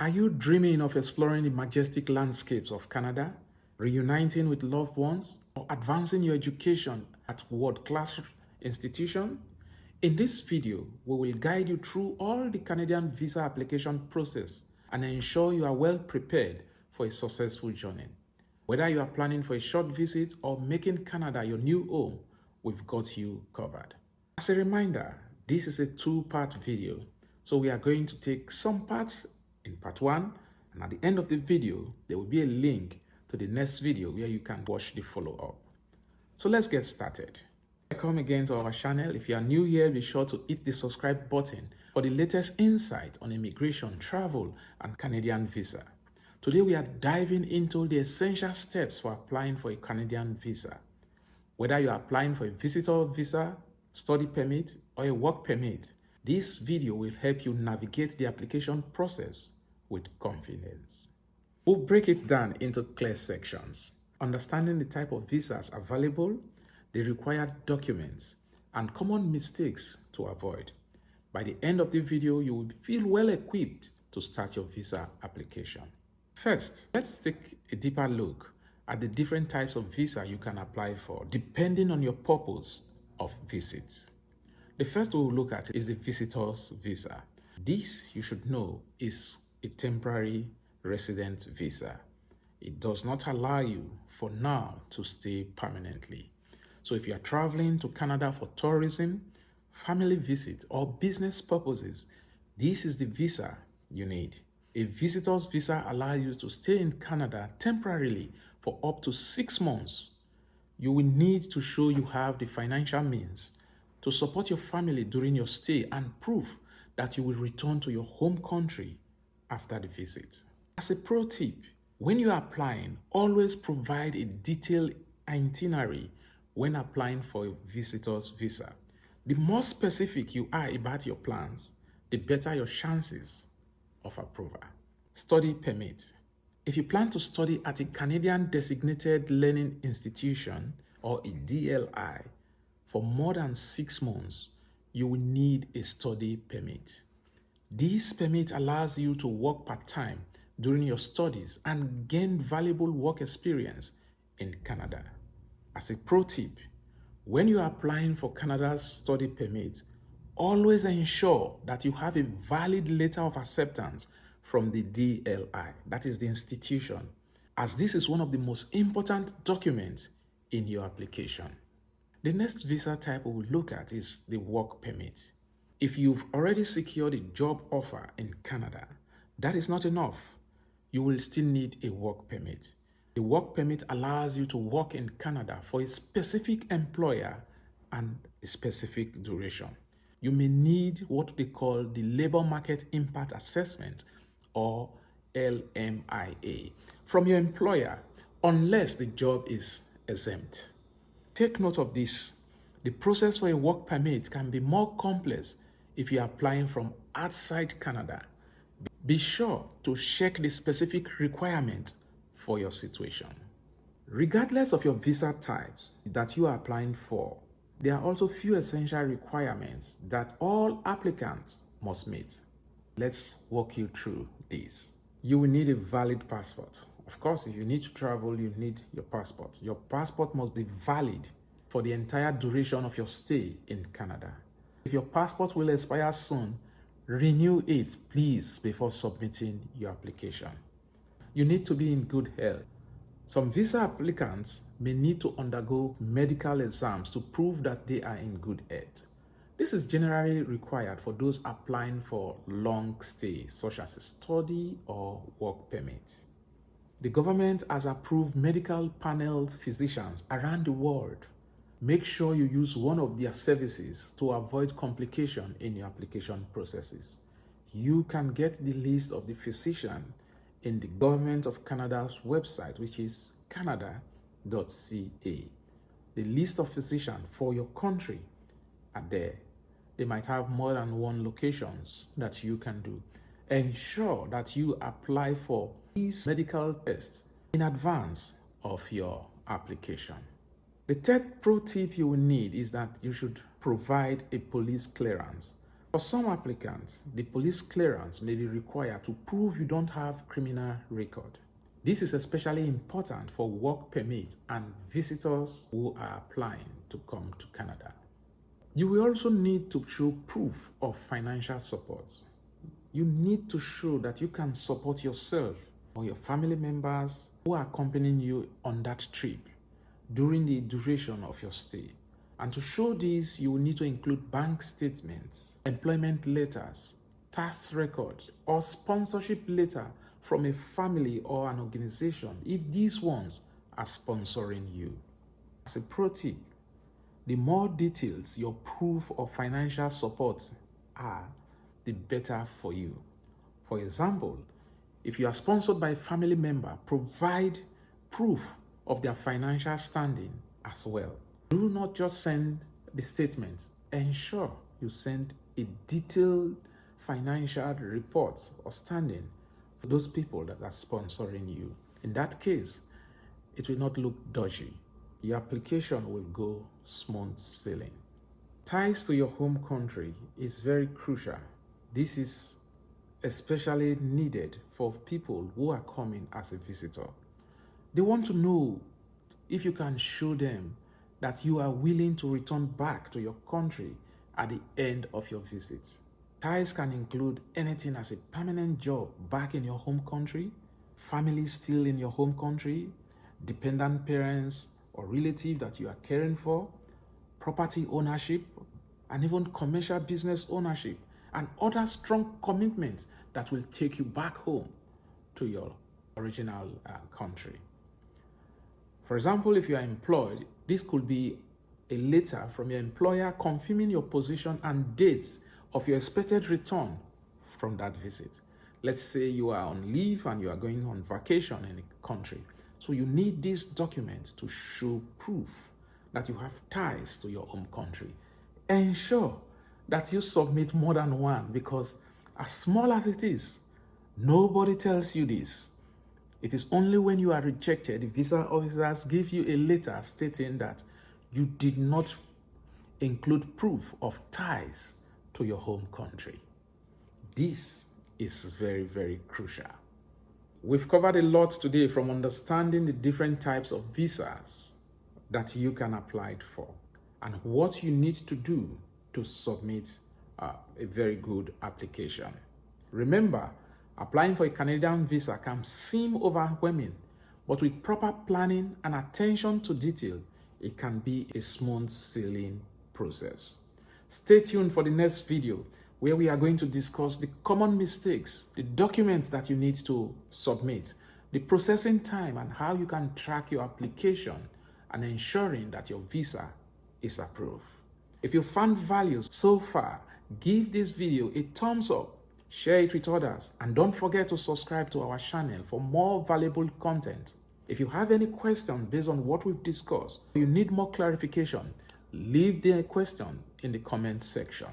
Are you dreaming of exploring the majestic landscapes of Canada, reuniting with loved ones, or advancing your education at world-class institution? In this video, we will guide you through all the Canadian visa application process and ensure you are well prepared for a successful journey. Whether you are planning for a short visit or making Canada your new home, we've got you covered. As a reminder, this is a two-part video, so we are going to take some parts in part 1, and at the end of the video, there will be a link to the next video where you can watch the follow-up. So let's get started. Welcome again to our channel. If you are new here, be sure to hit the subscribe button for the latest insight on immigration, travel, and Canadian visa. Today we are diving into the essential steps for applying for a Canadian visa. Whether you are applying for a visitor visa, study permit, or a work permit, this video will help you navigate the application process with confidence. We'll break it down into clear sections, understanding the type of visas available, the required documents, and common mistakes to avoid. By the end of the video, you will feel well equipped to start your visa application. First, let's take a deeper look at the different types of visa you can apply for, depending on your purpose of visit. The first we'll look at is the visitor's visa. This, you should know, is a temporary resident visa. It does not allow you for now to stay permanently. So if you are traveling to Canada for tourism, family visit, or business purposes, this is the visa you need. A visitor's visa allows you to stay in Canada temporarily for up to 6 months. You will need to show you have the financial means to support your family during your stay and prove that you will return to your home country after the visit. As a pro tip, when you are applying, always provide a detailed itinerary when applying for a visitor's visa. The more specific you are about your plans, the better your chances of approval. Study permit. If you plan to study at a Canadian Designated Learning Institution or a DLI for more than 6 months, you will need a study permit. This permit allows you to work part-time during your studies and gain valuable work experience in Canada. As a pro tip, when you are applying for Canada's study permit, always ensure that you have a valid letter of acceptance from the DLI, that is the institution, as this is one of the most important documents in your application. The next visa type we will look at is the work permit. If you've already secured a job offer in Canada, that is not enough. You will still need a work permit. The work permit allows you to work in Canada for a specific employer and a specific duration. You may need what they call the Labor Market Impact Assessment, or LMIA, from your employer unless the job is exempt. Take note of this. The process for a work permit can be more complex if you are applying from outside Canada. Be sure to check the specific requirement for your situation. Regardless of your visa types that you are applying for, there are also few essential requirements that all applicants must meet. Let's walk you through this. You will need a valid passport. Of course, if you need to travel, you need your passport. Your passport must be valid for the entire duration of your stay in Canada. If your passport will expire soon, renew it, please, before submitting your application. You need to be in good health. Some visa applicants may need to undergo medical exams to prove that they are in good health. This is generally required for those applying for long stay, such as a study or work permit. The government has approved medical panel physicians around the world. Make sure you use one of their services to avoid complication in your application processes. You can get the list of the physician in the Government of Canada's website, which is canada.ca. The list of physicians for your country are there. They might have more than one locations that you can do. Ensure that you apply for these medical tests in advance of your application. The third pro tip you will need is that you should provide a police clearance For some applicants, the police clearance may be required to prove you don't have criminal record. This is especially important for work permit and visitors who are applying to come to Canada. You will also need to show proof of financial support. You need to show that you can support yourself or your family members who are accompanying you on that trip during the duration of your stay. And to show this, you will need to include bank statements, employment letters, tax records, or sponsorship letter from a family or an organization if these ones are sponsoring you. As a pro tip, the more details your proof of financial support are, the better for you. For example, if you are sponsored by a family member, provide proof of their financial standing as well. Do not just send the statements. Ensure you send a detailed financial report or standing for those people that are sponsoring you. In that case, it will not look dodgy. Your application will go smooth sailing. Ties to your home country is very crucial. This is especially needed for people who are coming as a visitor. They want to know if you can show them that you are willing to return back to your country at the end of your visit. Ties can include anything as a permanent job back in your home country, family still in your home country, dependent parents or relative that you are caring for, property ownership, and even commercial business ownership, and other strong commitments that will take you back home to your original country. For example, if you are employed, this could be a letter from your employer confirming your position and dates of your expected return from that visit. Let's say you are on leave and you are going on vacation in a country. So you need this document to show proof that you have ties to your home country. Ensure that you submit more than one, because as small as it is, nobody tells you this. It is only when you are rejected, the visa officers give you a letter stating that you did not include proof of ties to your home country. This is very, very crucial. We've covered a lot today, from understanding the different types of visas that you can apply for and what you need to do to submit a very good application. Remember, applying for a Canadian visa can seem overwhelming, but with proper planning and attention to detail, it can be a smooth sailing process. Stay tuned for the next video, where we are going to discuss the common mistakes, the documents that you need to submit, the processing time, and how you can track your application and ensuring that your visa is approved. If you found value so far, give this video a thumbs up, share it with others, and don't forget to subscribe to our channel for more valuable content. If you have any questions based on what we've discussed, or you need more clarification, leave the question in the comment section.